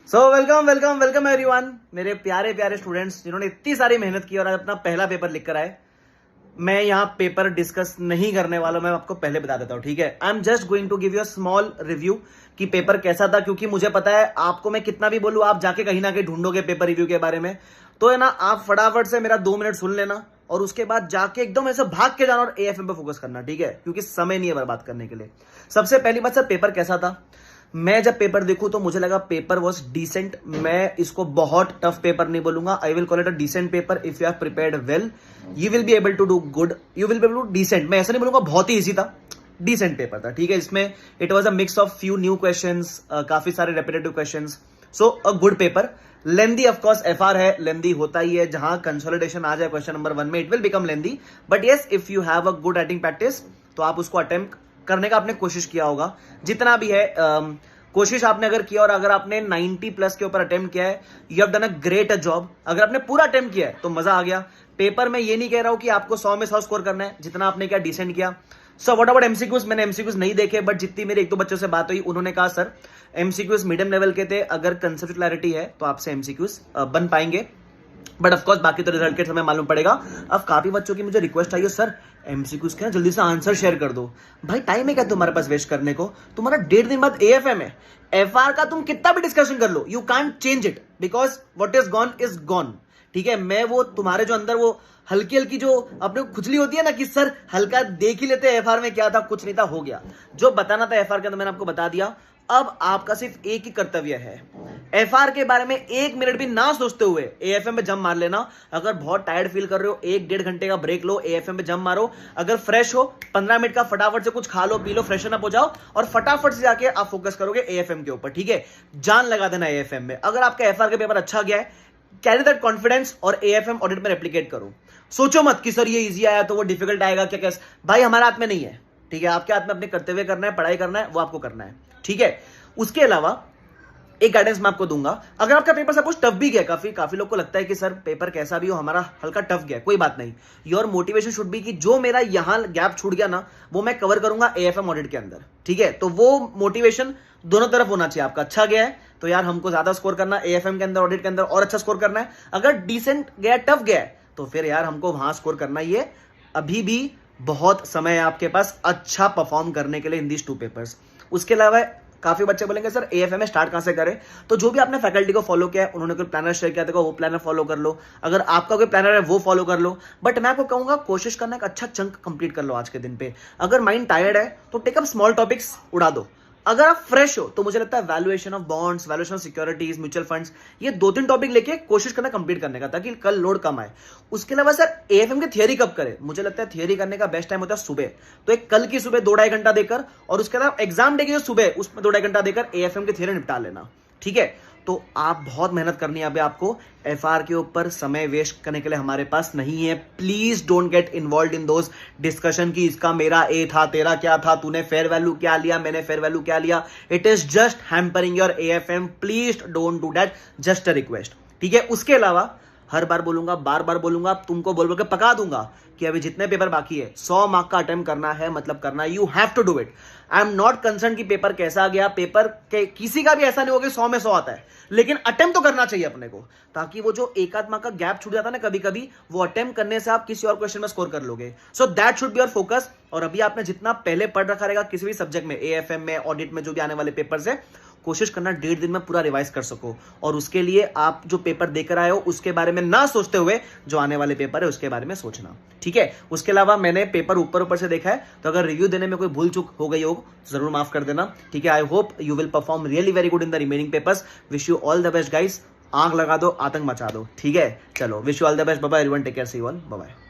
So welcome welcome welcome everyone, मेरे प्यारे प्यारे स्टूडेंट्स जिन्होंने इतनी सारी मेहनत की और आज अपना पहला पेपर लिख कर आए। मैं यहाँ पेपर डिस्कस नहीं करने वाला, मैं आपको पहले बता देता हूँ, ठीक है। I am just going to give you a small review कि पेपर कैसा था, क्योंकि मुझे पता है आपको मैं कितना भी बोलूँ आप जाके कहीं ना कहीं ढूंढोगे पेपर रिव्यू के बारे में। तो है ना, आप फटाफट से मेरा 2 मिनट सुन लेना और उसके बाद जाके एकदम ऐसे भाग के जाना और एएफएम पे फोकस करना, ठीक है, क्योंकि समय नहीं है बर्बाद करने के लिए। सबसे पहली बात सर, पेपर कैसा था। मैं जब पेपर देखूं तो मुझे लगा पेपर वॉज डिसेंट। मैं इसको बहुत टफ पेपर नहीं बोलूंगा, I will call it a decent paper. If you have prepared well you will be able to do good, you will be able to decent. मैं ऐसा नहीं बोलूंगा बहुत ही इजी था, डिसेंट पेपर था, ठीक है। इसमें it was a mix of few new questions, काफी सारे repetitive questions, so a good paper. Lengthy of course FR है, लेंदी होता ही है, जहां कंसोलिडेशन आ जाए क्वेश्चन नंबर 1 में it will become lengthy, but yes if you have a good writing practice तो आप उसको अटेम्प्ट करने का आपने कोशिश किया होगा जितना भी है। कोशिश आपने अगर किया और अगर आपने 90 प्लस के ऊपर अटेम्प्ट किया है, you have done a great job. अगर आपने पूरा अटेम्प्ट किया है तो मजा आ गया। पेपर में ये नहीं कह रहा हूं कि आपको 100 में 100 स्कोर करना है, जितना आपने किया डिसेंट किया। सो व्हाट अबाउट एमसीक्यूज, मैंने एमसीक्यूज नहीं देखे, बट जितनी मेरे 1-2 बच्चों से बात हुई उन्होंने कहा सर एमसीक्यूज मीडियम लेवल के थे, अगर कंसेप्ट क्लैरिटी है तो आपसे एमसीक्यूज बन पाएंगे, बट ऑफकोर्स बाकी तो रिजल्ट के समय मालूम पड़ेगा। अब काफी बच्चों की मुझे रिक्वेस्ट आई है, सर एमसीक्यूज के ना जल्दी से आंसर शेयर कर दो। भाई टाइम है क्या तुम्हारे पास वेस्ट करने को? तुम्हारा 1.5 दिन बाद एएफएम है, एफआर का तुम कितना भी डिस्कशन कर लो, you can't change it because what is gone, ठीक है। मैं वो तुम्हारे जो अंदर वो हल्की हल्की जो अपने खुजली होती है ना कि सर हल्का देख ही लेते हैं एफआर में क्या था, कुछ नहीं था, हो गया जो बताना था एफआर के अंदर मैंने आपको बता दिया। अब आपका सिर्फ एक ही कर्तव्य है, एफआर के बारे में 1 मिनट भी ना सोचते हुए एएफएम पे जंप मार लेना। अगर बहुत टायर्ड फील कर रहे हो 1-1.5 घंटे का ब्रेक लो, एएफएम पे जंप मारो। अगर फ्रेश हो 15 मिनट का फटाफट से कुछ खा लो पी लो, फ्रेशन अप हो जाओ और फटाफट से जाके आप फोकस करोगे एएफएम के ऊपर, ठीक है। जान लगा देना एएफएम में। अगर आपका एफआर का पेपर अच्छा गया है, कैरी दैट कॉन्फिडेंस और एएफएम ऑडिट में रेप्लिकेट करो। सोचो मत कि सर ये इजी आया तो वो डिफिकल्ट आएगा, क्या कैसे। भाई हमारे हाथ में नहीं है, ठीक है। आपके हाथ में अपने कर्तव्य करना है, पढ़ाई करना है, वो आपको करना है, ठीक है। उसके अलावा एक गाइडेंस मैं आपको दूंगा, अगर आपका पेपर सपोज टफ भी गया, काफी लोग को लगता है कि सर पेपर कैसा भी हो हमारा हल्का टफ गया, कोई बात नहीं। योर मोटिवेशन शुड बी कि जो मेरा यहां गैप छूट गया ना वो मैं कवर करूंगा एएफएम ऑडिट के अंदर, ठीक है। तो वो मोटिवेशन दोनों तरफ होना चाहिए। आपका अच्छा गया है तो यार हमको ज्यादा स्कोर करना है, एएफएम के अंदर ऑडिट के अंदर और अच्छा स्कोर करना है। अगर डिसेंट गया, टफ गया है तो फिर यार हमको वहां स्कोर करना ही है। अभी भी बहुत समय है आपके पास अच्छा परफॉर्म करने के लिए इन दीज 2 पेपर्स। उसके अलावा काफी बच्चे बोलेंगे सर एएफएम में स्टार्ट कहां से करें, तो जो भी आपने फैकल्टी को फॉलो किया है, उन्होंने कोई प्लानर शेयर किया था वो प्लानर फॉलो कर लो। अगर आपका कोई प्लानर है वो फॉलो कर लो, बट मैं आपको कहूंगा कोशिश करना एक अच्छा चंक कंप्लीट कर लो आज के दिन पे। अगर माइंड टायर्ड है तो टेक अप स्मॉल टॉपिक्स, उड़ा दो। अगर आप फ्रेश हो तो मुझे लगता है valuation of bonds, valuation of securities, mutual funds, ये 2-3 टॉपिक लेके कोशिश करना कंप्लीट करने का, ताकि कल लोड कम आए। उसके अलावा सर एएफएम की थियरी कब करें, मुझे लगता है थियरी करने का बेस्ट टाइम होता है सुबह। तो एक कल की सुबह 2-2.5 घंटा देकर और उसके अलावा एग्जाम डे की जो सुबह उसमें 2-2.5 घंटा देकर एएफएम की थियरी निपटा लेना, ठीक है। तो आप बहुत मेहनत करनी है अभी आपको, एफआर के ऊपर समय वेस्ट करने के लिए हमारे पास नहीं है। Please don't get involve in those discussion की इसका मेरा ए था, तेरा क्या था, तूने फेयर वैल्यू क्या लिया, मैंने फेयर वैल्यू क्या लिया। It is just hampering your AFM, please don't do that, just a request, ठीक है। उसके अलावा हर बार बोलूंगा, बार बार बोलूंगा, तुमको बोल के पका दूंगा कि अभी जितने पेपर बाकी है 100 मार्क का अटेम्प्ट करना है, मतलब करना है, you have to do it. I am not concern कि पेपर कैसा गया, पेपर के किसी का भी ऐसा नहीं होगा 100 में 100 आता है, लेकिन अटेम्प्ट तो करना चाहिए अपने को, ताकि वो जो एक आध मार्क का गैप छूट जाता है ना कभी कभी, वो अटेम्प्ट करने से आप किसी और क्वेश्चन में स्कोर कर लोगे। So that should be your focus. और अभी आपने जितना पहले पढ़ रखा रहेगा किसी भी सब्जेक्ट में, एएफएम में, ऑडिट में, जो भी आने वाले पेपर है, कोशिश करना 1.5 दिन में पूरा रिवाइज कर सको। और उसके लिए आप जो पेपर देकर आए हो उसके बारे में ना सोचते हुए जो आने वाले पेपर है उसके बारे में सोचना, ठीक है। उसके अलावा मैंने पेपर ऊपर से देखा है, तो अगर रिव्यू देने में कोई भूल चूक हो गई हो जरूर माफ कर देना, ठीक है। I hope you will perform really very good in the remaining papers. Wish you all the best guys. आग लगा दो, आतंक मचा दो, ठीक है। चलो, wish you all the best, bye bye everyone, take care, see you all, bye bye.